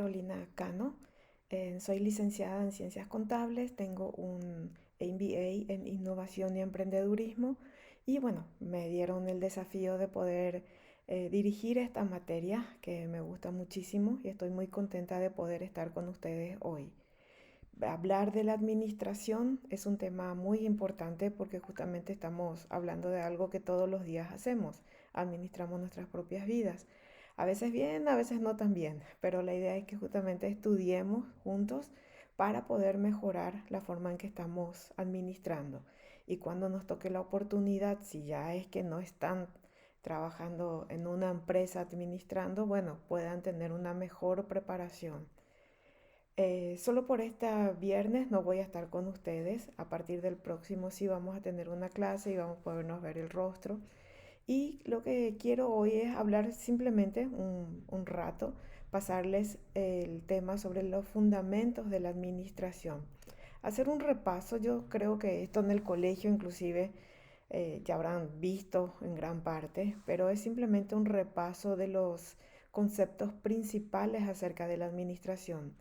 Carolina Cano. Soy licenciada en Ciencias Contables, tengo un MBA en Innovación y Emprendedurismo y bueno, me dieron el desafío de poder dirigir esta materia que me gusta muchísimo y estoy muy contenta de poder estar con ustedes hoy. Hablar de la administración es un tema muy importante porque justamente estamos hablando de algo que todos los días hacemos, administramos nuestras propias vidas. A veces bien, a veces no tan bien, pero la idea es que justamente estudiemos juntos para poder mejorar la forma en que estamos administrando. Y cuando nos toque la oportunidad, si ya es que no están trabajando en una empresa administrando, bueno, puedan tener una mejor preparación. Solo por este viernes no voy a estar con ustedes. A partir del próximo sí vamos a tener una clase y vamos a podernos ver el rostro. Y lo que quiero hoy es hablar simplemente un rato, pasarles el tema sobre los fundamentos de la administración. Hacer un repaso, yo creo que esto en el colegio inclusive ya habrán visto en gran parte, pero es simplemente un repaso de los conceptos principales acerca de la administración.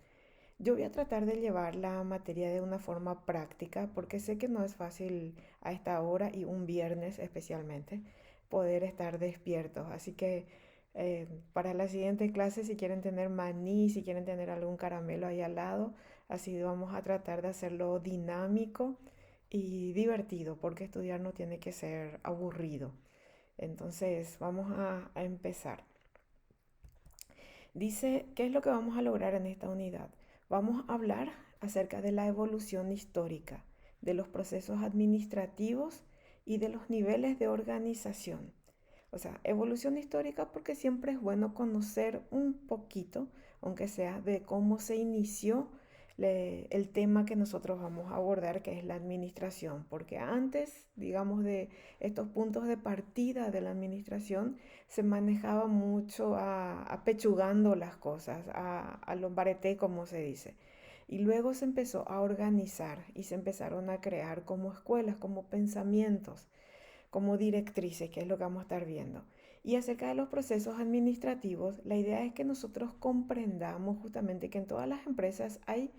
Yo voy a tratar de llevar la materia de una forma práctica porque sé que no es fácil a esta hora y un viernes especialmente poder estar despiertos. Así que para la siguiente clase, si quieren tener maní, si quieren tener algún caramelo ahí al lado, así vamos a tratar de hacerlo dinámico y divertido porque estudiar no tiene que ser aburrido. Entonces vamos a empezar. Dice, ¿qué es lo que vamos a lograr en esta unidad? Vamos a hablar acerca de la evolución histórica, de los procesos administrativos y de los niveles de organización. O sea, evolución histórica porque siempre es bueno conocer un poquito, aunque sea, de cómo se inició el tema que nosotros vamos a abordar, que es la administración. Porque antes, digamos, de estos puntos de partida de la administración, se manejaba mucho apechugando las cosas, a lo bareté, como se dice. Y luego se empezó a organizar y se empezaron a crear como escuelas, como pensamientos, como directrices, que es lo que vamos a estar viendo. Y acerca de los procesos administrativos, la idea es que nosotros comprendamos justamente que en todas las empresas hay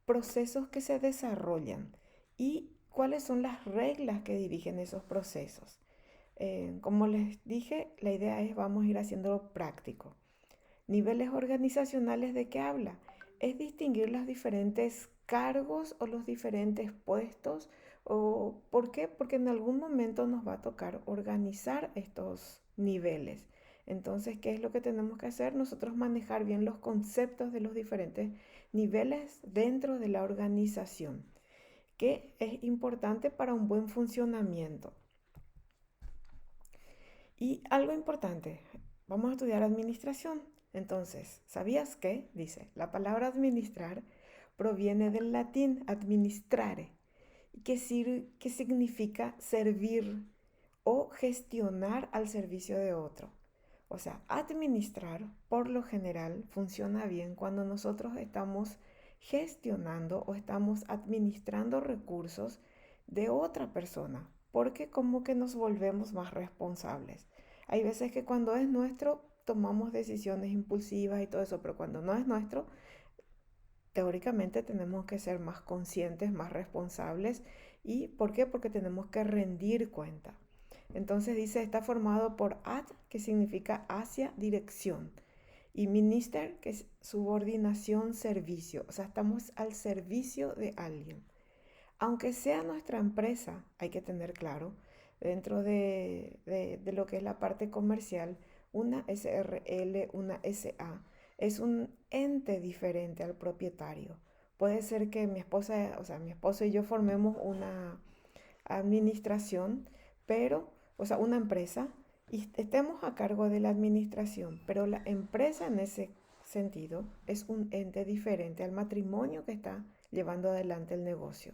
procesos que se desarrollan y cuáles son las reglas que dirigen esos procesos. Como les dije, la idea es vamos a ir haciéndolo práctico. Niveles organizacionales, ¿de qué habla? Es distinguir los diferentes cargos o los diferentes puestos. ¿Por qué? Porque en algún momento nos va a tocar organizar estos niveles. Entonces, ¿qué es lo que tenemos que hacer? Nosotros manejar bien los conceptos de los diferentes niveles dentro de la organización, que es importante para un buen funcionamiento. Y algo importante, vamos a estudiar administración. Entonces, ¿sabías qué? Dice, la palabra administrar proviene del latín administrare, que significa servir o gestionar al servicio de otro. O sea, administrar por lo general funciona bien cuando nosotros estamos gestionando o estamos administrando recursos de otra persona, porque como que nos volvemos más responsables. Hay veces que cuando es nuestro tomamos decisiones impulsivas y todo eso, pero cuando no es nuestro, teóricamente tenemos que ser más conscientes, más responsables. ¿Y por qué? Porque tenemos que rendir cuenta. Entonces dice, está formado por ad, que significa hacia, dirección, y minister, que es subordinación, servicio. O sea, estamos al servicio de alguien. Aunque sea nuestra empresa, hay que tener claro, dentro de lo que es la parte comercial, una SRL, una SA, es un ente diferente al propietario. Puede ser que mi esposa, o sea, mi esposo y yo formemos una administración, pero, o sea, una empresa, y estemos a cargo de la administración, pero la empresa en ese sentido es un ente diferente al matrimonio que está llevando adelante el negocio.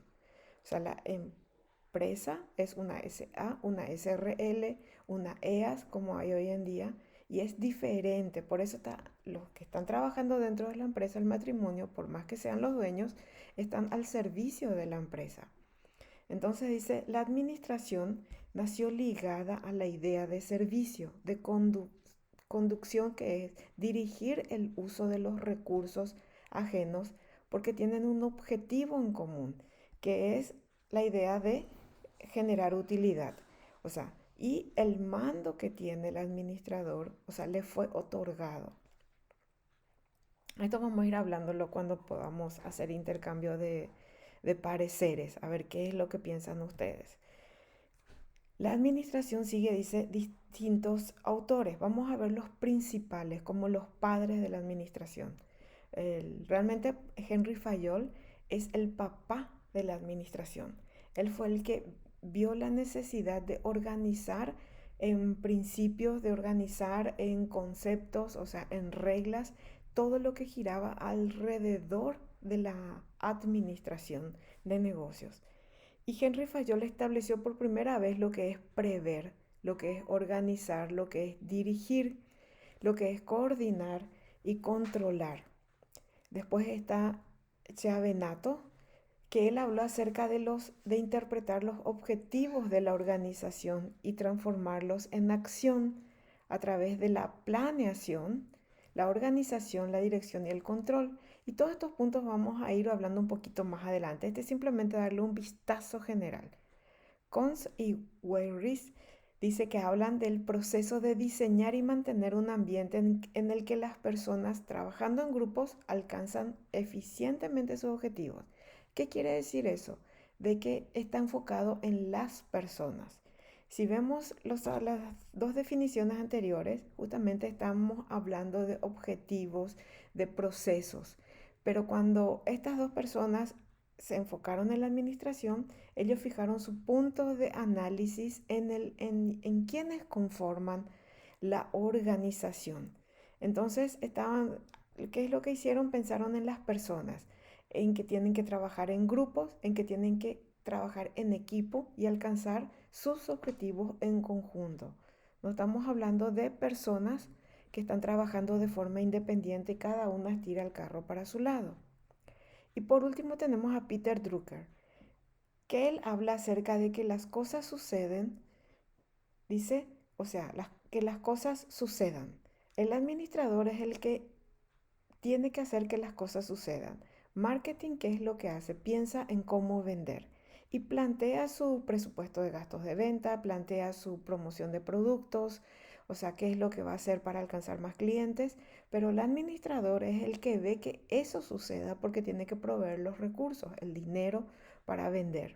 O sea, la empresa es una SA, una SRL, una EAS, como hay hoy en día, y es diferente. Por eso los que están trabajando dentro de la empresa, el matrimonio, por más que sean los dueños, están al servicio de la empresa. Entonces dice, la administración nació ligada a la idea de servicio, de conducción, que es dirigir el uso de los recursos ajenos porque tienen un objetivo en común, que es la idea de generar utilidad. O sea, y el mando que tiene el administrador, o sea, le fue otorgado. Esto vamos a ir hablándolo cuando podamos hacer intercambio de pareceres, a ver qué es lo que piensan ustedes. La administración sigue, dice, distintos autores. Vamos a ver los principales, como los padres de la administración. Realmente Henry Fayol es el papá de la administración. Él fue el que vio la necesidad de organizar en principios, de organizar en conceptos, o sea, en reglas, todo lo que giraba alrededor de la administración de negocios. Y Henry Fayol estableció por primera vez lo que es prever, lo que es organizar, lo que es dirigir, lo que es coordinar y controlar. Después está Chiavenato, que él habló acerca de interpretar los objetivos de la organización y transformarlos en acción a través de la planeación, la organización, la dirección y el control. Y todos estos puntos vamos a ir hablando un poquito más adelante. Este es simplemente darle un vistazo general. Cons y Weiris dice que hablan del proceso de diseñar y mantener un ambiente en el que las personas trabajando en grupos alcanzan eficientemente sus objetivos. ¿Qué quiere decir eso? De que está enfocado en las personas. Si vemos las dos definiciones anteriores, justamente estamos hablando de objetivos, de procesos. Pero cuando estas dos personas se enfocaron en la administración, ellos fijaron su punto de análisis en quienes conforman la organización. Entonces, ¿qué es lo que hicieron? Pensaron en las personas, en que tienen que trabajar en grupos, en que tienen que trabajar en equipo y alcanzar sus objetivos en conjunto. No estamos hablando de personas que están trabajando de forma independiente y cada una tira el carro para su lado. Y por último tenemos a Peter Drucker, que él habla acerca de que las cosas suceden, dice, o sea, que las cosas sucedan. El administrador es el que tiene que hacer que las cosas sucedan. Marketing, ¿qué es lo que hace? Piensa en cómo vender y plantea su presupuesto de gastos de venta, plantea su promoción de productos, o sea, qué es lo que va a hacer para alcanzar más clientes, pero el administrador es el que ve que eso suceda porque tiene que proveer los recursos, el dinero para vender.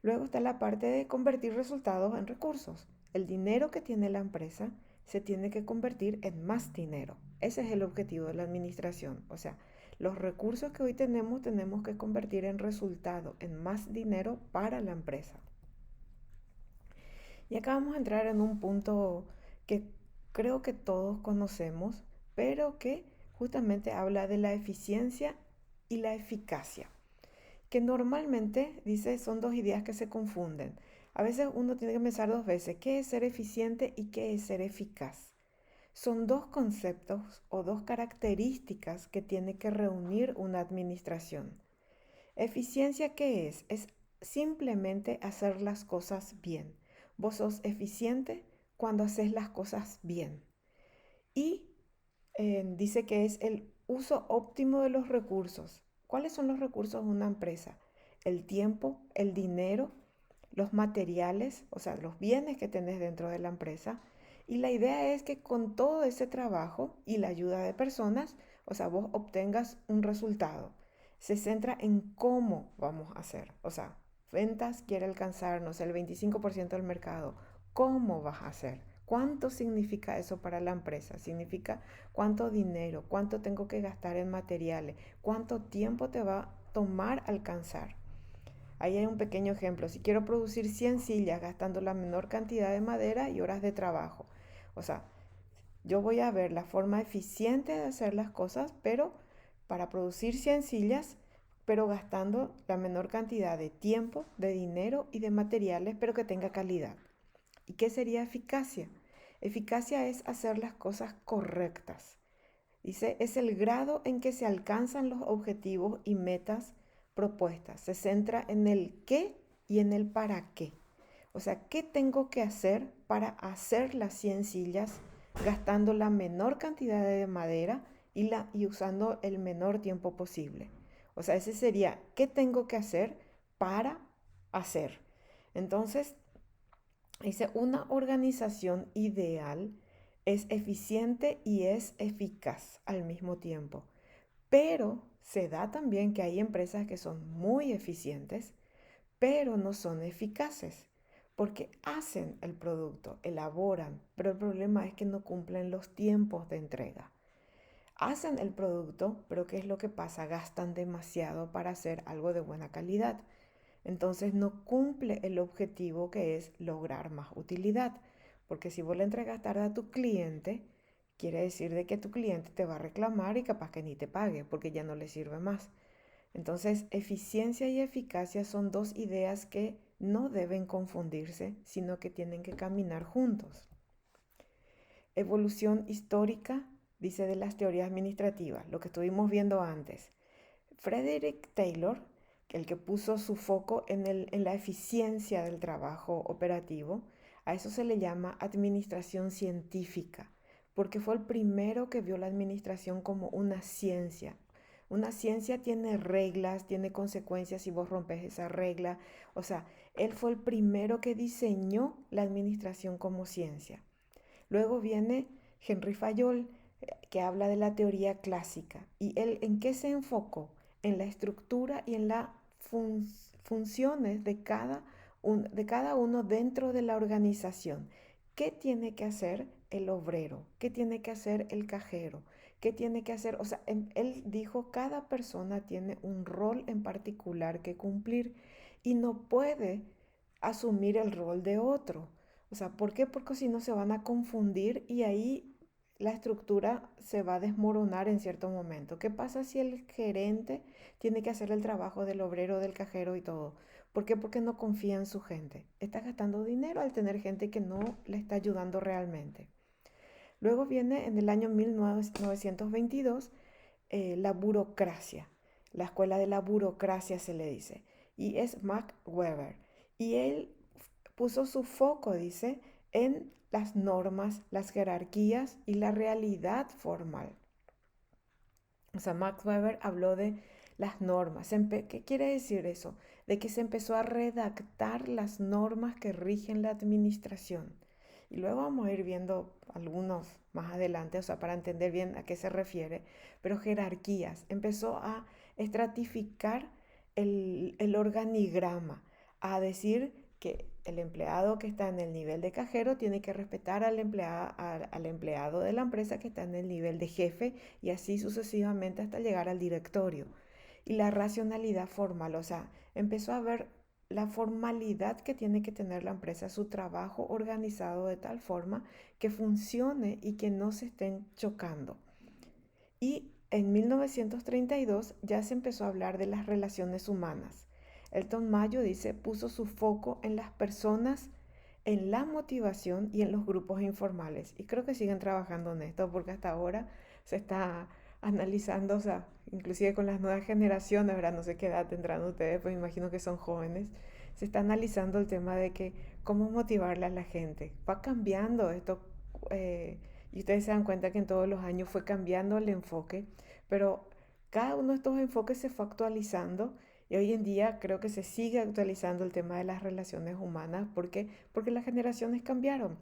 Luego está la parte de convertir resultados en recursos. El dinero que tiene la empresa se tiene que convertir en más dinero. Ese es el objetivo de la administración. O sea, los recursos que hoy tenemos que convertir en resultado, en más dinero para la empresa. Y acá vamos a entrar en un punto que creo que todos conocemos, pero que justamente habla de la eficiencia y la eficacia, que normalmente, dice, son dos ideas que se confunden. A veces uno tiene que pensar dos veces, ¿qué es ser eficiente y qué es ser eficaz? Son dos conceptos o dos características que tiene que reunir una administración. Eficiencia, ¿qué es? Es simplemente hacer las cosas bien. Vos sos eficiente cuando haces las cosas bien. Y dice que es el uso óptimo de los recursos. ¿Cuáles son los recursos de una empresa? El tiempo, el dinero, los materiales, o sea, los bienes que tenés dentro de la empresa. Y la idea es que con todo ese trabajo y la ayuda de personas, o sea, vos obtengas un resultado. Se centra en cómo vamos a hacer. O sea, ventas quiere alcanzar, no sé, el 25% del mercado. ¿Cómo vas a hacer? ¿Cuánto significa eso para la empresa? Significa cuánto dinero, cuánto tengo que gastar en materiales, cuánto tiempo te va a tomar alcanzar. Ahí hay un pequeño ejemplo. Si quiero producir 100 sillas gastando la menor cantidad de madera y horas de trabajo. O sea, yo voy a ver la forma eficiente de hacer las cosas, pero para producir 100 sillas, pero gastando la menor cantidad de tiempo, de dinero y de materiales, pero que tenga calidad. ¿Y qué sería eficacia? Eficacia es hacer las cosas correctas. Dice, es el grado en que se alcanzan los objetivos y metas propuestas. Se centra en el qué y en el para qué. O sea, ¿qué tengo que hacer para hacer las 100 sillas gastando la menor cantidad de madera y usando el menor tiempo posible. O sea, ese sería, ¿qué tengo que hacer para hacer? Entonces, dice, una organización ideal es eficiente y es eficaz al mismo tiempo. Pero se da también que hay empresas que son muy eficientes, pero no son eficaces, porque hacen el producto, elaboran, pero el problema es que no cumplen los tiempos de entrega. Hacen el producto, pero ¿qué es lo que pasa? Gastan demasiado para hacer algo de buena calidad. Entonces no cumple el objetivo que es lograr más utilidad. Porque si vos le entregas tarde a tu cliente, quiere decir de que tu cliente te va a reclamar y capaz que ni te pague porque ya no le sirve más. Entonces, eficiencia y eficacia son dos ideas que no deben confundirse, sino que tienen que caminar juntos. Evolución histórica, dice de las teorías administrativas, lo que estuvimos viendo antes. Frederick Taylor, el que puso su foco en la eficiencia del trabajo operativo, a eso se le llama administración científica, porque fue el primero que vio la administración como una ciencia. Una ciencia tiene reglas, tiene consecuencias si vos rompes esa regla. O sea, él fue el primero que diseñó la administración como ciencia. Luego viene Henry Fayol, que habla de la teoría clásica. ¿Y él en qué se enfocó? En la estructura y en las funciones de cada uno dentro de la organización. ¿Qué tiene que hacer el obrero? ¿Qué tiene que hacer el cajero? ¿Qué tiene que hacer? O sea, él dijo, cada persona tiene un rol en particular que cumplir y no puede asumir el rol de otro. O sea, ¿por qué? Porque si no se van a confundir y ahí la estructura se va a desmoronar en cierto momento. ¿Qué pasa si el gerente tiene que hacer el trabajo del obrero, del cajero y todo? ¿Por qué? Porque no confía en su gente. Está gastando dinero al tener gente que no le está ayudando realmente. Luego viene en el año 1922 la burocracia. La escuela de la burocracia se le dice. Y es Max Weber. Y él puso su foco, dice, en las normas, las jerarquías y la realidad formal. O sea, Max Weber habló de las normas. ¿Qué quiere decir eso? De que se empezó a redactar las normas que rigen la administración. Y luego vamos a ir viendo algunos más adelante, o sea, para entender bien a qué se refiere. Pero jerarquías. Empezó a estratificar el organigrama, a decir que el empleado que está en el nivel de cajero tiene que respetar al empleado de la empresa que está en el nivel de jefe y así sucesivamente hasta llegar al directorio. Y la racionalidad formal, o sea, empezó a ver la formalidad que tiene que tener la empresa, su trabajo organizado de tal forma que funcione y que no se estén chocando. Y en 1932 ya se empezó a hablar de las relaciones humanas. Elton Mayo dice, puso su foco en las personas, en la motivación y en los grupos informales. Y creo que siguen trabajando en esto porque hasta ahora se está analizando, o sea, inclusive con las nuevas generaciones, ¿verdad? No sé qué edad tendrán ustedes, pues imagino que son jóvenes. Se está analizando el tema de que cómo motivarle a la gente. Va cambiando esto. Y ustedes se dan cuenta que en todos los años fue cambiando el enfoque, pero cada uno de estos enfoques se fue actualizando y hoy en día creo que se sigue actualizando el tema de las relaciones humanas. ¿Por qué? Porque las generaciones cambiaron.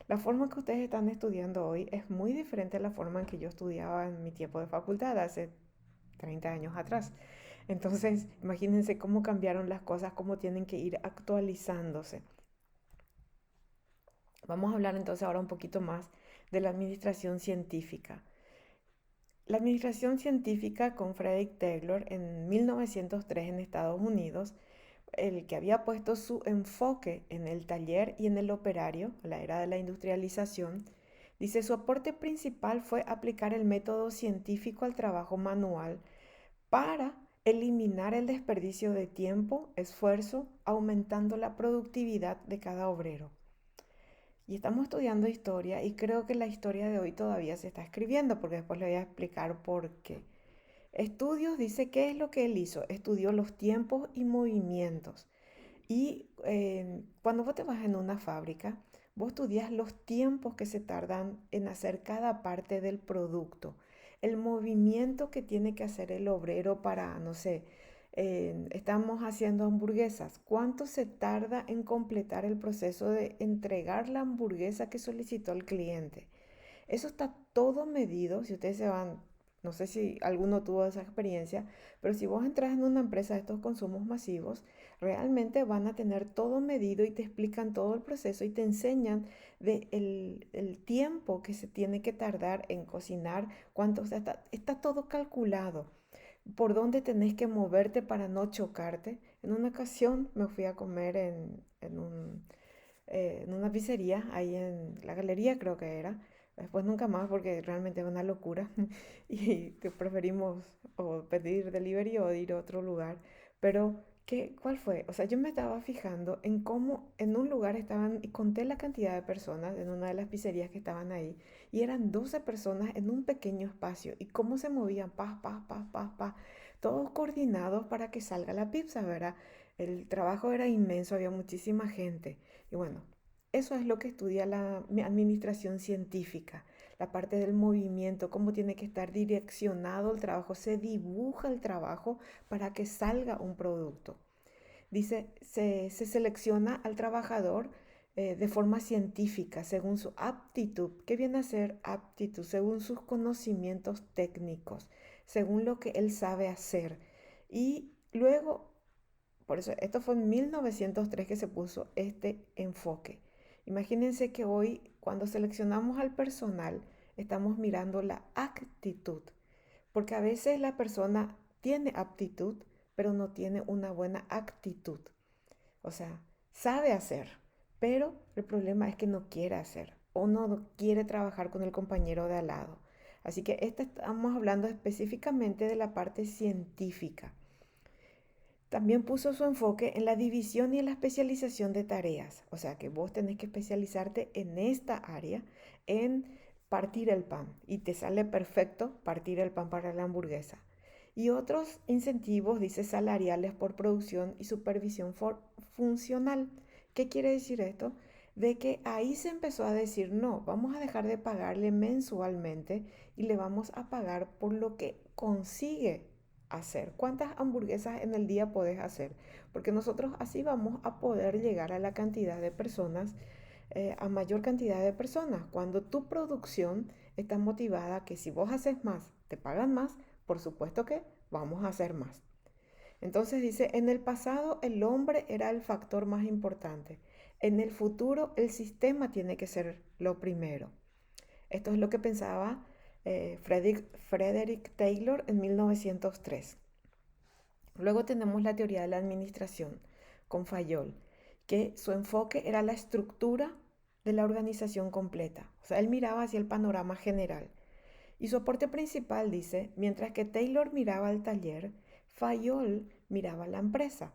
La forma que ustedes están estudiando hoy es muy diferente a la forma en que yo estudiaba en mi tiempo de facultad hace 30 años atrás. Entonces, imagínense cómo cambiaron las cosas, cómo tienen que ir actualizándose. Vamos a hablar entonces ahora un poquito más de la administración científica. La administración científica con Frederick Taylor en 1903 en Estados Unidos, el que había puesto su enfoque en el taller y en el operario, la era de la industrialización, dice su aporte principal fue aplicar el método científico al trabajo manual para eliminar el desperdicio de tiempo, esfuerzo, aumentando la productividad de cada obrero. Y estamos estudiando historia y creo que la historia de hoy todavía se está escribiendo, porque después le voy a explicar por qué. Estudios dice qué es lo que él hizo. Estudió los tiempos y movimientos. Y cuando vos te vas en una fábrica, vos estudias los tiempos que se tardan en hacer cada parte del producto, el movimiento que tiene que hacer el obrero para, no sé, estamos haciendo hamburguesas. ¿Cuánto se tarda en completar el proceso de entregar la hamburguesa que solicitó el cliente? Eso está todo medido. Si ustedes se van, no sé si alguno tuvo esa experiencia, pero si vos entras en una empresa de estos consumos masivos, realmente van a tener todo medido y te explican todo el proceso y te enseñan el tiempo que se tiene que tardar en cocinar, cuánto, o sea, está todo calculado por dónde tenés que moverte para no chocarte. En una ocasión me fui a comer en una pizzería, ahí en la galería creo que era. Después nunca más porque realmente es una locura y que preferimos o pedir delivery o ir a otro lugar. Pero, ¿cuál fue? O sea, yo me estaba fijando en cómo en un lugar estaban, y conté la cantidad de personas en una de las pizzerías que estaban ahí, y eran 12 personas en un pequeño espacio, y cómo se movían, paz, paz, paz, paz, paz, todos coordinados para que salga la pizza, ¿verdad? El trabajo era inmenso, había muchísima gente. Y bueno, eso es lo que estudia la administración científica, la parte del movimiento, cómo tiene que estar direccionado el trabajo, se dibuja el trabajo para que salga un producto. Dice, se selecciona al trabajador de forma científica, según su aptitud. ¿Qué viene a ser aptitud? Según sus conocimientos técnicos, según lo que él sabe hacer. Y luego, por eso, esto fue en 1903 que se puso este enfoque. Imagínense que hoy, cuando seleccionamos al personal, estamos mirando la actitud, porque a veces la persona tiene aptitud, pero no tiene una buena actitud. O sea, sabe hacer, pero el problema es que no quiere hacer o no quiere trabajar con el compañero de al lado. Así que estamos hablando específicamente de la parte científica. También puso su enfoque en la división y en la especialización de tareas. O sea que vos tenés que especializarte en esta área, en partir el pan. Y te sale perfecto partir el pan para la hamburguesa. Y otros incentivos, dice, salariales por producción y supervisión funcional. ¿Qué quiere decir esto? De que ahí se empezó a decir, no, vamos a dejar de pagarle mensualmente y le vamos a pagar por lo que consigue hacer. ¿Cuántas hamburguesas en el día podés hacer? Porque nosotros así vamos a poder llegar a la cantidad de personas, a mayor cantidad de personas. Cuando tu producción está motivada, que si vos haces más, te pagan más, por supuesto que vamos a hacer más. Entonces dice, en el pasado el hombre era el factor más importante. En el futuro el sistema tiene que ser lo primero. Esto es lo que pensaba Frederick Taylor en 1903. Luego tenemos la teoría de la administración con Fayol, que su enfoque era la estructura de la organización completa. O sea, él miraba hacia el panorama general. Y su aporte principal dice, mientras que Taylor miraba al taller, Fayol miraba a la empresa.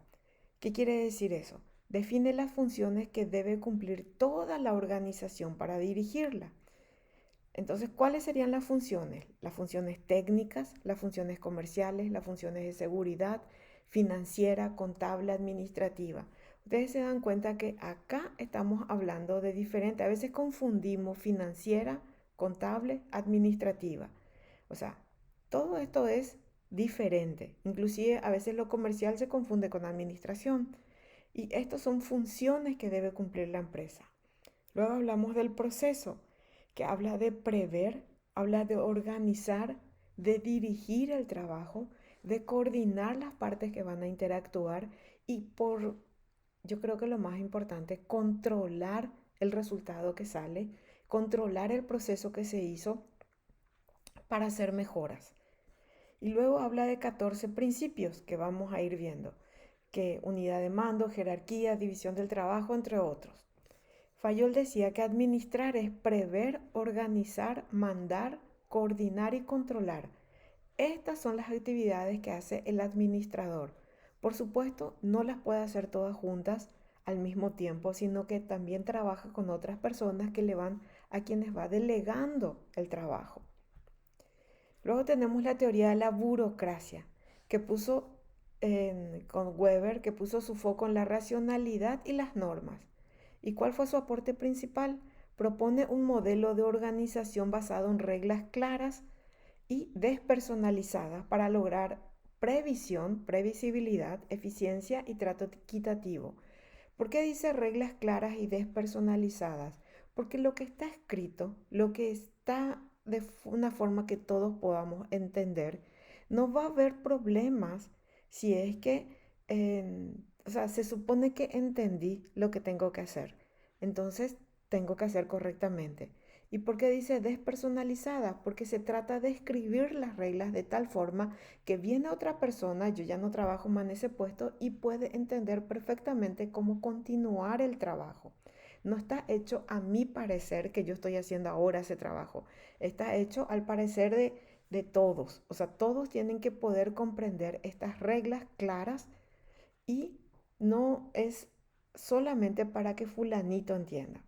¿Qué quiere decir eso? Define las funciones que debe cumplir toda la organización para dirigirla. Entonces, ¿cuáles serían las funciones? Las funciones técnicas, las funciones comerciales, las funciones de seguridad, financiera, contable, administrativa. Ustedes se dan cuenta que acá estamos hablando de diferente, a veces confundimos financiera, contable, administrativa. O sea, todo esto es diferente. Inclusive a veces lo comercial se confunde con administración. Y estas son funciones que debe cumplir la empresa. Luego hablamos del proceso, que habla de prever, habla de organizar, de dirigir el trabajo, de coordinar las partes que van a interactuar y yo creo que lo más importante, controlar el resultado que sale, controlar el proceso que se hizo para hacer mejoras. Y luego habla de 14 principios que vamos a ir viendo, que unidad de mando, jerarquía, división del trabajo, entre otros. Fayol decía que administrar es prever, organizar, mandar, coordinar y controlar. Estas son las actividades que hace el administrador. Por supuesto, no las puede hacer todas juntas al mismo tiempo, sino que también trabaja con otras personas que le van a quienes va delegando el trabajo. Luego tenemos la teoría de la burocracia, que puso con Weber, que puso su foco en la racionalidad y las normas. ¿Y cuál fue su aporte principal? Propone un modelo de organización basado en reglas claras y despersonalizadas para lograr previsión, previsibilidad, eficiencia y trato equitativo. ¿Por qué dice reglas claras y despersonalizadas? Porque lo que está escrito, lo que está de una forma que todos podamos entender, no va a haber problemas si es que, o sea, se supone que entendí lo que tengo que hacer. Entonces, tengo que hacer correctamente. ¿Y por qué dice despersonalizada? Porque se trata de escribir las reglas de tal forma que viene otra persona, yo ya no trabajo más en ese puesto y puede entender perfectamente cómo continuar el trabajo. No está hecho a mi parecer que yo estoy haciendo ahora ese trabajo. Está hecho al parecer de todos. O sea, todos tienen que poder comprender estas reglas claras y no es solamente para que fulanito entienda.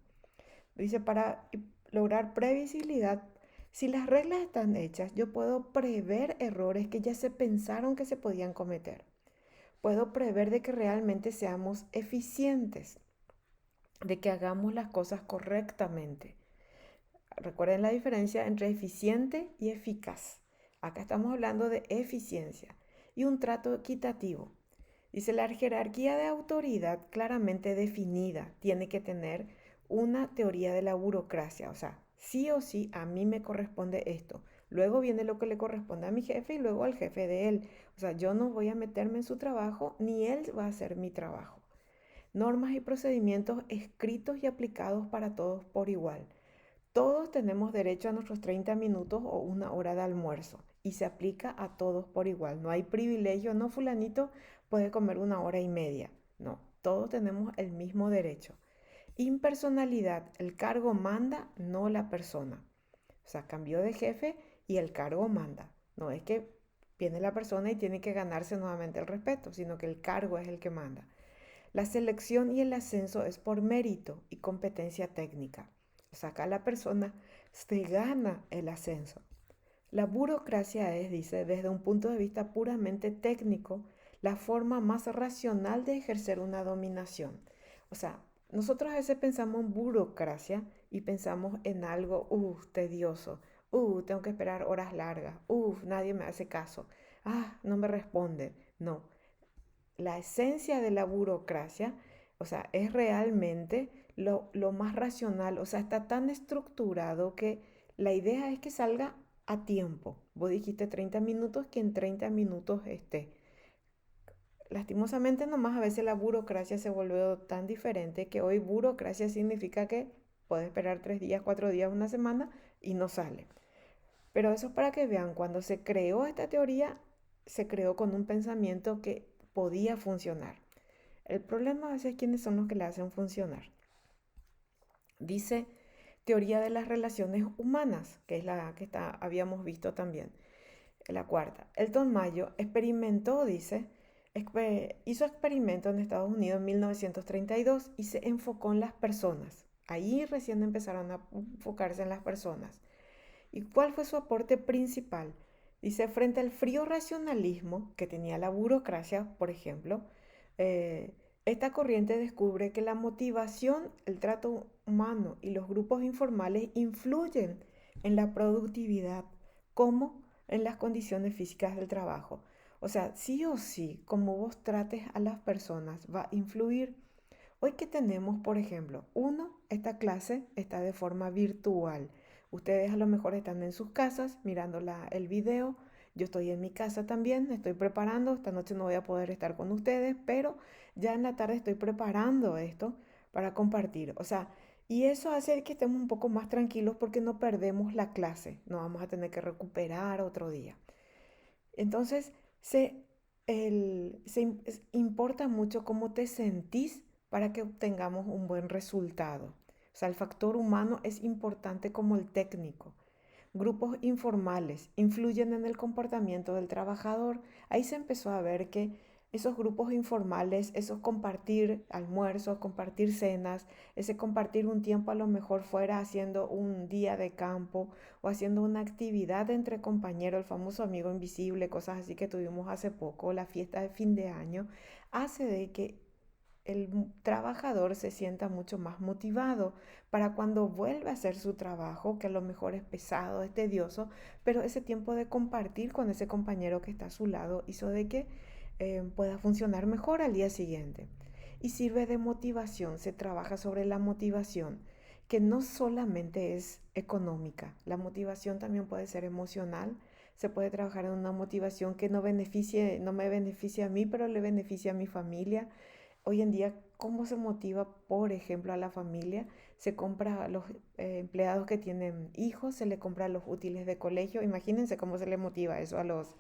Dice, para lograr previsibilidad, si las reglas están hechas, yo puedo prever errores que ya se pensaron que se podían cometer. Puedo prever de que realmente seamos eficientes, de que hagamos las cosas correctamente. Recuerden la diferencia entre eficiente y eficaz. Acá estamos hablando de eficiencia y un trato equitativo. Dice, la jerarquía de autoridad claramente definida tiene que tener una teoría de la burocracia. O sea, sí o sí a mí me corresponde esto. Luego viene lo que le corresponde a mi jefe y luego al jefe de él. O sea, yo no voy a meterme en su trabajo ni él va a hacer mi trabajo. Normas y procedimientos escritos y aplicados para todos por igual. Todos tenemos derecho a nuestros 30 minutos o una hora de almuerzo y se aplica a todos por igual. No hay privilegio, no fulanito puede comer una hora y media. No, todos tenemos el mismo derecho. Impersonalidad, el cargo manda, no la persona. O sea, cambió de jefe y el cargo manda. No es que viene la persona y tiene que ganarse nuevamente el respeto, sino que el cargo es el que manda. La selección y el ascenso es por mérito y competencia técnica. O sea, acá la persona se gana el ascenso. La burocracia es, dice, desde un punto de vista puramente técnico, la forma más racional de ejercer una dominación. O sea, nosotros a veces pensamos en burocracia y pensamos en algo, tedioso, tengo que esperar horas largas, nadie me hace caso, no me responde. No, la esencia de la burocracia, o sea, es realmente lo más racional, o sea, está tan estructurado que la idea es que salga a tiempo. Vos dijiste 30 minutos, que en 30 minutos esté. Lastimosamente nomás a veces la burocracia se volvió tan diferente que hoy burocracia significa que puede esperar 3 días, 4 días, una semana y no sale. Pero eso es para que vean, cuando se creó esta teoría, se creó con un pensamiento que podía funcionar. El problema a veces es quiénes son los que la hacen funcionar. Dice teoría de las relaciones humanas, que es la que habíamos visto también, la cuarta. Elton Mayo experimentó, dice, hizo experimentos en Estados Unidos en 1932 y se enfocó en las personas. Ahí recién empezaron a enfocarse en las personas. ¿Y cuál fue su aporte principal? Dice, frente al frío racionalismo que tenía la burocracia, por ejemplo, eh, esta corriente descubre que la motivación, el trato humano y los grupos informales influyen en la productividad, como en las condiciones físicas del trabajo. O sea, sí o sí, como vos trates a las personas va a influir. Hoy que tenemos, por ejemplo, esta clase está de forma virtual. Ustedes a lo mejor están en sus casas mirando el video. Yo estoy en mi casa también, estoy preparando. Esta noche no voy a poder estar con ustedes, pero ya en la tarde estoy preparando esto para compartir. O sea, y eso hace que estemos un poco más tranquilos porque no perdemos la clase. No vamos a tener que recuperar otro día. Entonces, importa mucho cómo te sentís para que obtengamos un buen resultado. O sea, el factor humano es importante como el técnico. Grupos informales influyen en el comportamiento del trabajador. Ahí se empezó a ver que esos grupos informales, esos compartir almuerzos, compartir cenas, ese compartir un tiempo a lo mejor fuera haciendo un día de campo o haciendo una actividad entre compañeros, el famoso amigo invisible, cosas así que tuvimos hace poco, la fiesta de fin de año, hace de que el trabajador se sienta mucho más motivado para cuando vuelva a hacer su trabajo, que a lo mejor es pesado, es tedioso, pero ese tiempo de compartir con ese compañero que está a su lado hizo de que pueda funcionar mejor al día siguiente. Y sirve de motivación, se trabaja sobre la motivación, que no solamente es económica, la motivación también puede ser emocional. Se puede trabajar en una motivación que no me beneficie a mí, pero le beneficie a mi familia. Hoy en día, ¿cómo se motiva, por ejemplo, a la familia? Se compra a los empleados que tienen hijos, se le compra los útiles de colegio. Imagínense cómo se le motiva eso a los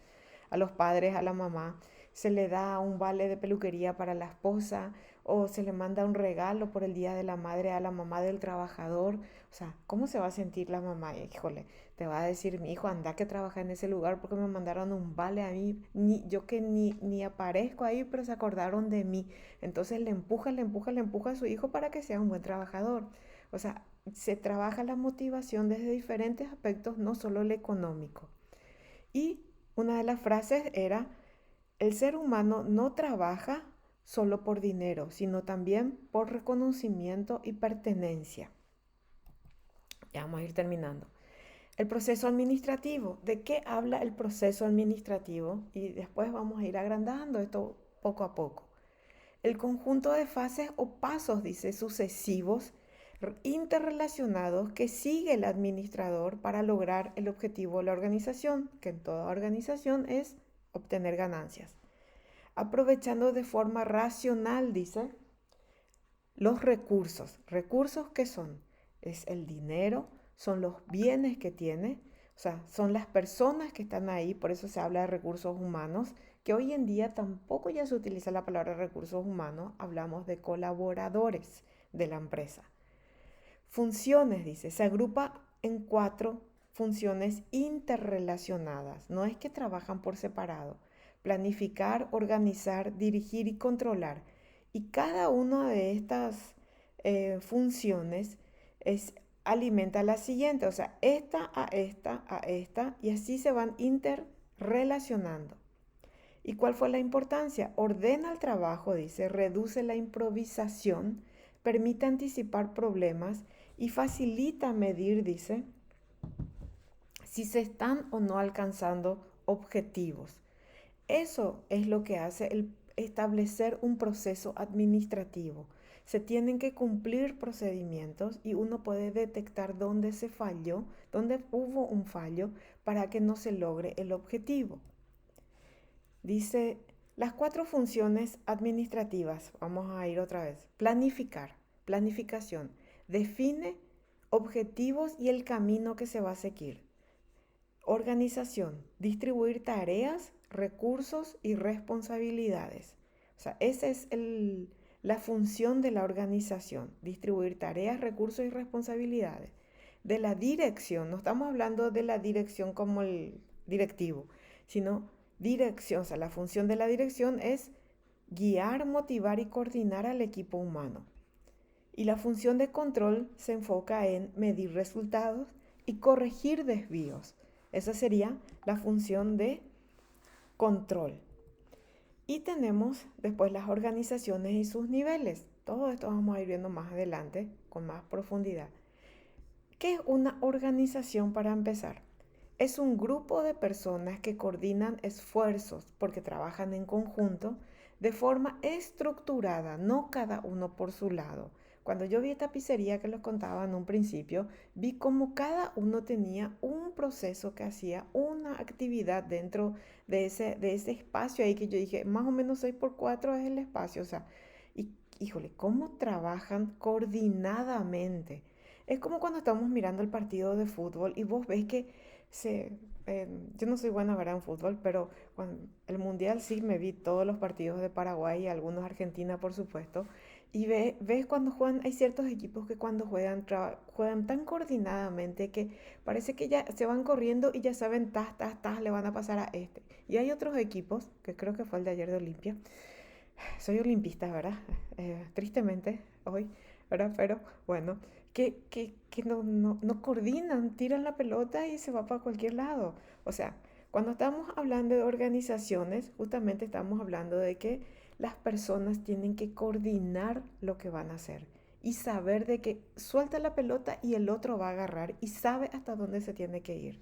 padres, a la mamá. Se le da un vale de peluquería para la esposa o se le manda un regalo por el Día de la Madre a la mamá del trabajador. O sea, ¿cómo se va a sentir la mamá? Híjole, te va a decir mi hijo, anda que trabaja en ese lugar porque me mandaron un vale a mí, yo que ni aparezco ahí, pero se acordaron de mí. Entonces le empuja a su hijo para que sea un buen trabajador. O sea, se trabaja la motivación desde diferentes aspectos, no solo el económico. Y una de las frases era, el ser humano no trabaja solo por dinero, sino también por reconocimiento y pertenencia. Ya vamos a ir terminando. El proceso administrativo. ¿De qué habla el proceso administrativo? Y después vamos a ir agrandando esto poco a poco. El conjunto de fases o pasos, dice, sucesivos, interrelacionados que sigue el administrador para lograr el objetivo de la organización, que en toda organización es obtener ganancias. Aprovechando de forma racional, dice, los recursos. ¿Recursos qué son? Es el dinero, son los bienes que tiene, o sea, son las personas que están ahí, por eso se habla de recursos humanos, que hoy en día tampoco ya se utiliza la palabra recursos humanos, hablamos de colaboradores de la empresa. Funciones, dice, se agrupa en 4 funciones interrelacionadas, no es que trabajan por separado. Planificar, organizar, dirigir y controlar. Y cada una de estas funciones alimenta la siguiente, o sea, esta a esta a esta, y así se van interrelacionando. ¿Y cuál fue la importancia? Ordena el trabajo, dice, reduce la improvisación, permite anticipar problemas y facilita medir, dice, si se están o no alcanzando objetivos. Eso es lo que hace el establecer un proceso administrativo. Se tienen que cumplir procedimientos y uno puede detectar dónde se falló, dónde hubo un fallo para que no se logre el objetivo. Dice, las 4 funciones administrativas, vamos a ir otra vez. Planificar, planificación, define objetivos y el camino que se va a seguir. Organización, distribuir tareas, recursos y responsabilidades. O sea, esa es la función de la organización, distribuir tareas, recursos y responsabilidades. De la dirección, no estamos hablando de la dirección como el directivo, sino dirección, o sea, la función de la dirección es guiar, motivar y coordinar al equipo humano. Y la función de control se enfoca en medir resultados y corregir desvíos. Esa sería la función de control. Y tenemos después las organizaciones y sus niveles. Todo esto vamos a ir viendo más adelante con más profundidad. ¿Qué es una organización para empezar? Es un grupo de personas que coordinan esfuerzos porque trabajan en conjunto de forma estructurada, no cada uno por su lado. Cuando yo vi esta pizzería que les contaba en un principio, vi como cada uno tenía un proceso que hacía, una actividad dentro de ese espacio ahí que yo dije, más o menos 6x4 es el espacio. O sea, y, híjole, ¿cómo trabajan coordinadamente? Es como cuando estamos mirando el partido de fútbol y vos ves que yo no soy buena verdad en fútbol, pero cuando el mundial sí me vi todos los partidos de Paraguay y algunos de Argentina, por supuesto. Y ves cuando juegan, hay ciertos equipos que cuando juegan tan coordinadamente que parece que ya se van corriendo y ya saben, le van a pasar a este. Y hay otros equipos, que creo que fue el de ayer de Olimpia. Soy olimpista, ¿verdad? Tristemente hoy, ¿verdad? Pero bueno, que no coordinan, tiran la pelota y se va para cualquier lado. O sea, cuando estamos hablando de organizaciones, justamente estamos hablando de que las personas tienen que coordinar lo que van a hacer y saber de que suelta la pelota y el otro va a agarrar y sabe hasta dónde se tiene que ir.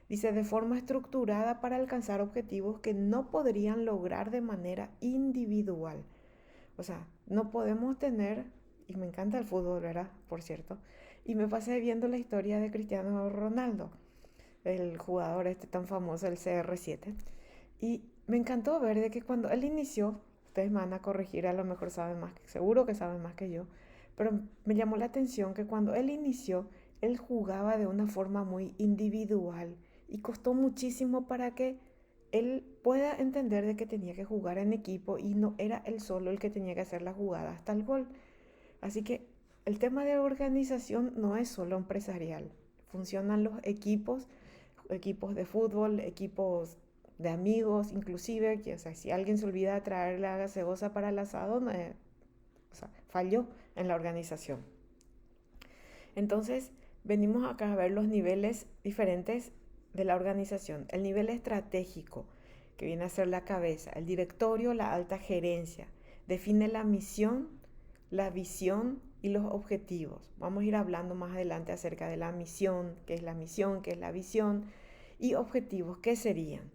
Dice, de forma estructurada para alcanzar objetivos que no podrían lograr de manera individual. O sea, no podemos tener, y me encanta el fútbol, ¿verdad? Por cierto, y me pasé viendo la historia de Cristiano Ronaldo, el jugador este tan famoso, el CR7, y me encantó ver de que cuando él inició, ustedes me van a corregir, a lo mejor saben más, seguro que saben más que yo, pero me llamó la atención que cuando él inició, él jugaba de una forma muy individual y costó muchísimo para que él pueda entender de que tenía que jugar en equipo y no era él solo el que tenía que hacer la jugada hasta el gol. Así que el tema de organización no es solo empresarial. Funcionan los equipos, equipos de fútbol, equipos de amigos, inclusive, que, o sea, si alguien se olvida de traer la gaseosa para el asado, no, o sea, falló en la organización. Entonces, venimos acá a ver los niveles diferentes de la organización. El nivel estratégico, que viene a ser la cabeza, el directorio, la alta gerencia, define la misión, la visión y los objetivos. Vamos a ir hablando más adelante acerca de la misión, qué es la misión, qué es la visión, y objetivos, qué serían.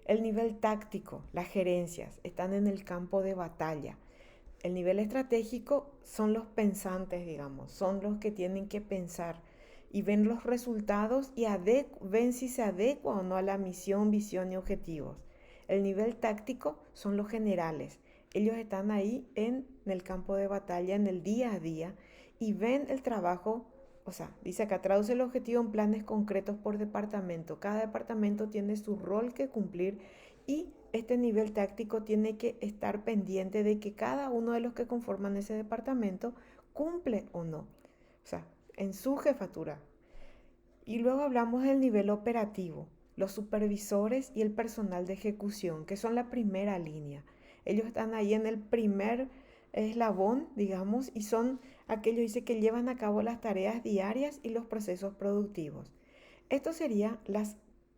El nivel táctico, las gerencias, están en el campo de batalla. El nivel estratégico son los pensantes, digamos, son los que tienen que pensar y ven los resultados y ven si se adecua o no a la misión, visión y objetivos. El nivel táctico son los generales. Ellos están ahí en el campo de batalla, en el día a día, y ven el trabajo, o sea, dice acá, traduce el objetivo en planes concretos por departamento. Cada departamento tiene su rol que cumplir y este nivel táctico tiene que estar pendiente de que cada uno de los que conforman ese departamento cumple o no. O sea, en su jefatura. Y luego hablamos del nivel operativo, los supervisores y el personal de ejecución, que son la primera línea. Ellos están ahí en el primer eslabón, digamos, y son aquellos dice, que llevan a cabo las tareas diarias y los procesos productivos. Esto serían las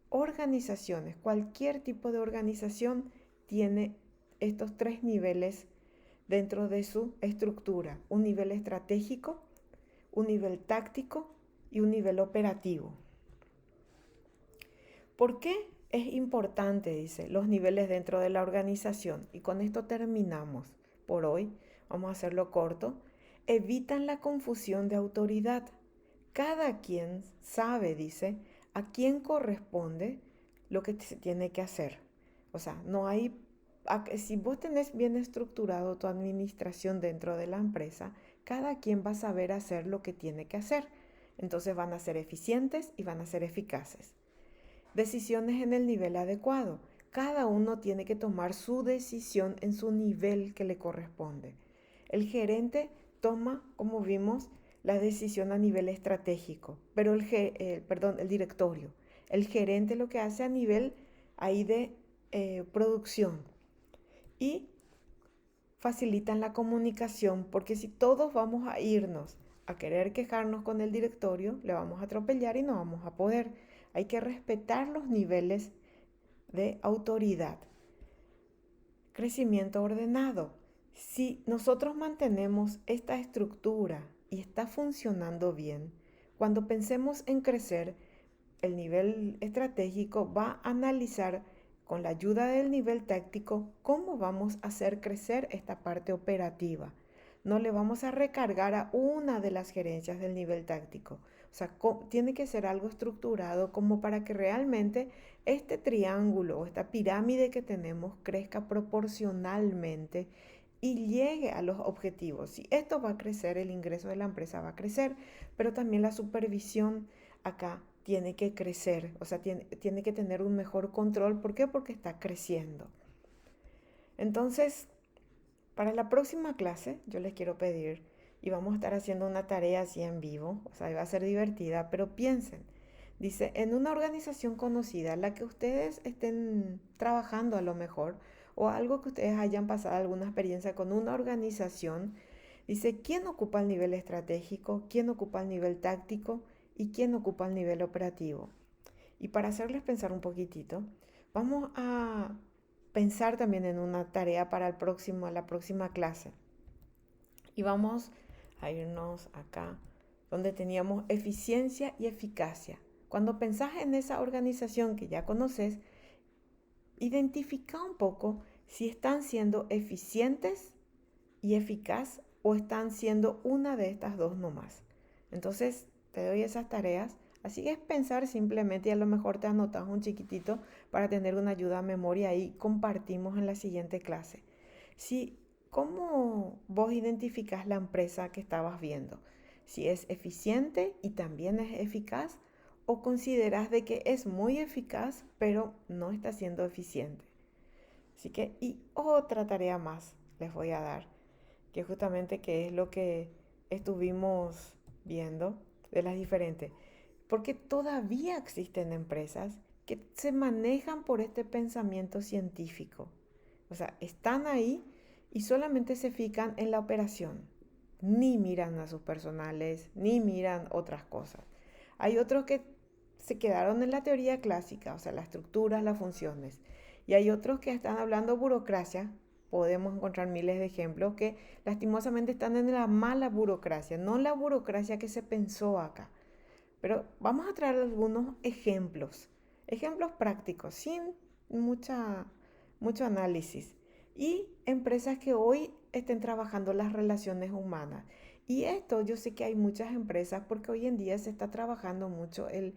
organizaciones. Cualquier tipo de organización tiene estos tres niveles dentro de su estructura. Un nivel estratégico, un nivel táctico y un nivel operativo. ¿Por qué es importante, dice, los niveles dentro de la organización? Y con esto terminamos por hoy. Vamos a hacerlo corto. Evitan la confusión de autoridad. Cada quien sabe, dice, a quién corresponde lo que se tiene que hacer. O sea, no hay, si vos tenés bien estructurado tu administración dentro de la empresa, cada quien va a saber hacer lo que tiene que hacer. Entonces van a ser eficientes y van a ser eficaces. Decisiones en el nivel adecuado. Cada uno tiene que tomar su decisión en su nivel que le corresponde. El gerente toma, como vimos, la decisión a nivel estratégico, pero el directorio. El gerente lo que hace a nivel ahí de producción y facilitan la comunicación, porque si todos vamos a irnos a querer quejarnos con el directorio, le vamos a atropellar y no vamos a poder. Hay que respetar los niveles de autoridad. Crecimiento ordenado. Si nosotros mantenemos esta estructura y está funcionando bien, cuando pensemos en crecer, el nivel estratégico va a analizar con la ayuda del nivel táctico cómo vamos a hacer crecer esta parte operativa. No le vamos a recargar a una de las gerencias del nivel táctico. O sea, tiene que ser algo estructurado como para que realmente este triángulo o esta pirámide que tenemos crezca proporcionalmente y llegue a los objetivos. Si esto va a crecer, el ingreso de la empresa va a crecer, pero también la supervisión acá tiene que crecer, o sea, tiene que tener un mejor control. ¿Por qué? Porque está creciendo. Entonces, para la próxima clase, yo les quiero pedir, y vamos a estar haciendo una tarea así en vivo, o sea, va a ser divertida, pero piensen, dice, en una organización conocida, la que ustedes estén trabajando a lo mejor, o algo que ustedes hayan pasado alguna experiencia con una organización, dice, ¿quién ocupa el nivel estratégico? ¿Quién ocupa el nivel táctico? ¿Y quién ocupa el nivel operativo? Y para hacerles pensar un poquitito, vamos a pensar también en una tarea para la próxima clase. Y vamos a irnos acá, donde teníamos eficiencia y eficacia. Cuando pensás en esa organización que ya conoces, identifica un poco si están siendo eficientes y eficaz o están siendo una de estas dos nomás. Entonces te doy esas tareas. Así es pensar simplemente y a lo mejor te anotas un chiquitito para tener una ayuda a memoria y compartimos en la siguiente clase. Si, ¿cómo vos identificas la empresa que estabas viendo? Si es eficiente y también es eficaz o consideras de que es muy eficaz pero no está siendo eficiente. Así que, y otra tarea más les voy a dar que justamente que es lo que estuvimos viendo de las diferentes. Porque todavía existen empresas que se manejan por este pensamiento científico. O sea, están ahí y solamente se fijan en la operación. Ni miran a sus personales, ni miran otras cosas. Hay otros que se quedaron en la teoría clásica, o sea, las estructuras, las funciones. Y hay otros que están hablando burocracia. Podemos encontrar miles de ejemplos que lastimosamente están en la mala burocracia, no la burocracia que se pensó acá. Pero vamos a traer algunos ejemplos, ejemplos prácticos, sin mucho análisis. Y empresas que hoy estén trabajando las relaciones humanas. Y esto yo sé que hay muchas empresas porque hoy en día se está trabajando mucho el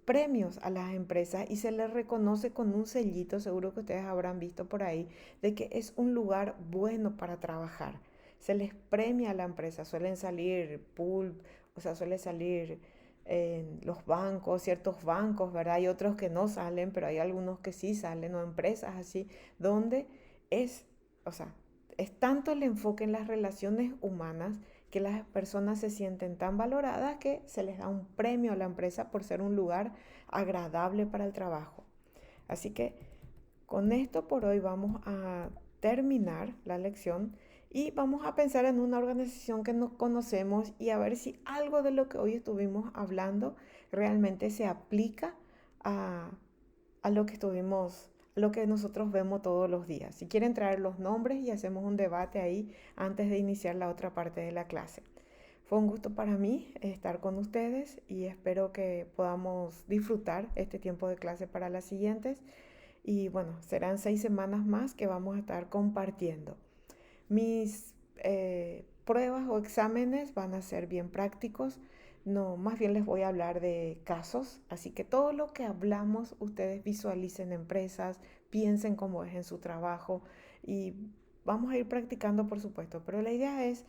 premios a las empresas y se les reconoce con un sellito, seguro que ustedes habrán visto por ahí, de que es un lugar bueno para trabajar. Se les premia a la empresa, suelen salir pool, o sea, suele salir en los bancos, ciertos bancos, ¿verdad? Hay otros que no salen, pero hay algunos que sí salen, o empresas así, donde es, o sea, es tanto el enfoque en las relaciones humanas que las personas se sienten tan valoradas que se les da un premio a la empresa por ser un lugar agradable para el trabajo. Así que con esto por hoy vamos a terminar la lección y vamos a pensar en una organización que no conocemos y a ver si algo de lo que hoy estuvimos hablando realmente se aplica a, a lo que estuvimos, lo que nosotros vemos todos los días. Si quieren traer los nombres y hacemos un debate ahí antes de iniciar la otra parte de la clase. Fue un gusto para mí estar con ustedes y espero que podamos disfrutar este tiempo de clase para las siguientes. Y bueno, serán 6 semanas más que vamos a estar compartiendo. Mis pruebas o exámenes van a ser bien prácticos. No, más bien les voy a hablar de casos. Así que todo lo que hablamos, ustedes visualicen empresas, piensen cómo es en su trabajo y vamos a ir practicando, por supuesto. Pero la idea es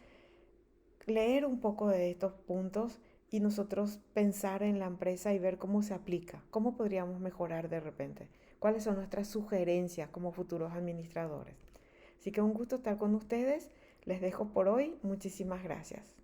leer un poco de estos puntos y nosotros pensar en la empresa y ver cómo se aplica, cómo podríamos mejorar de repente, cuáles son nuestras sugerencias como futuros administradores. Así que un gusto estar con ustedes, les dejo por hoy, muchísimas gracias.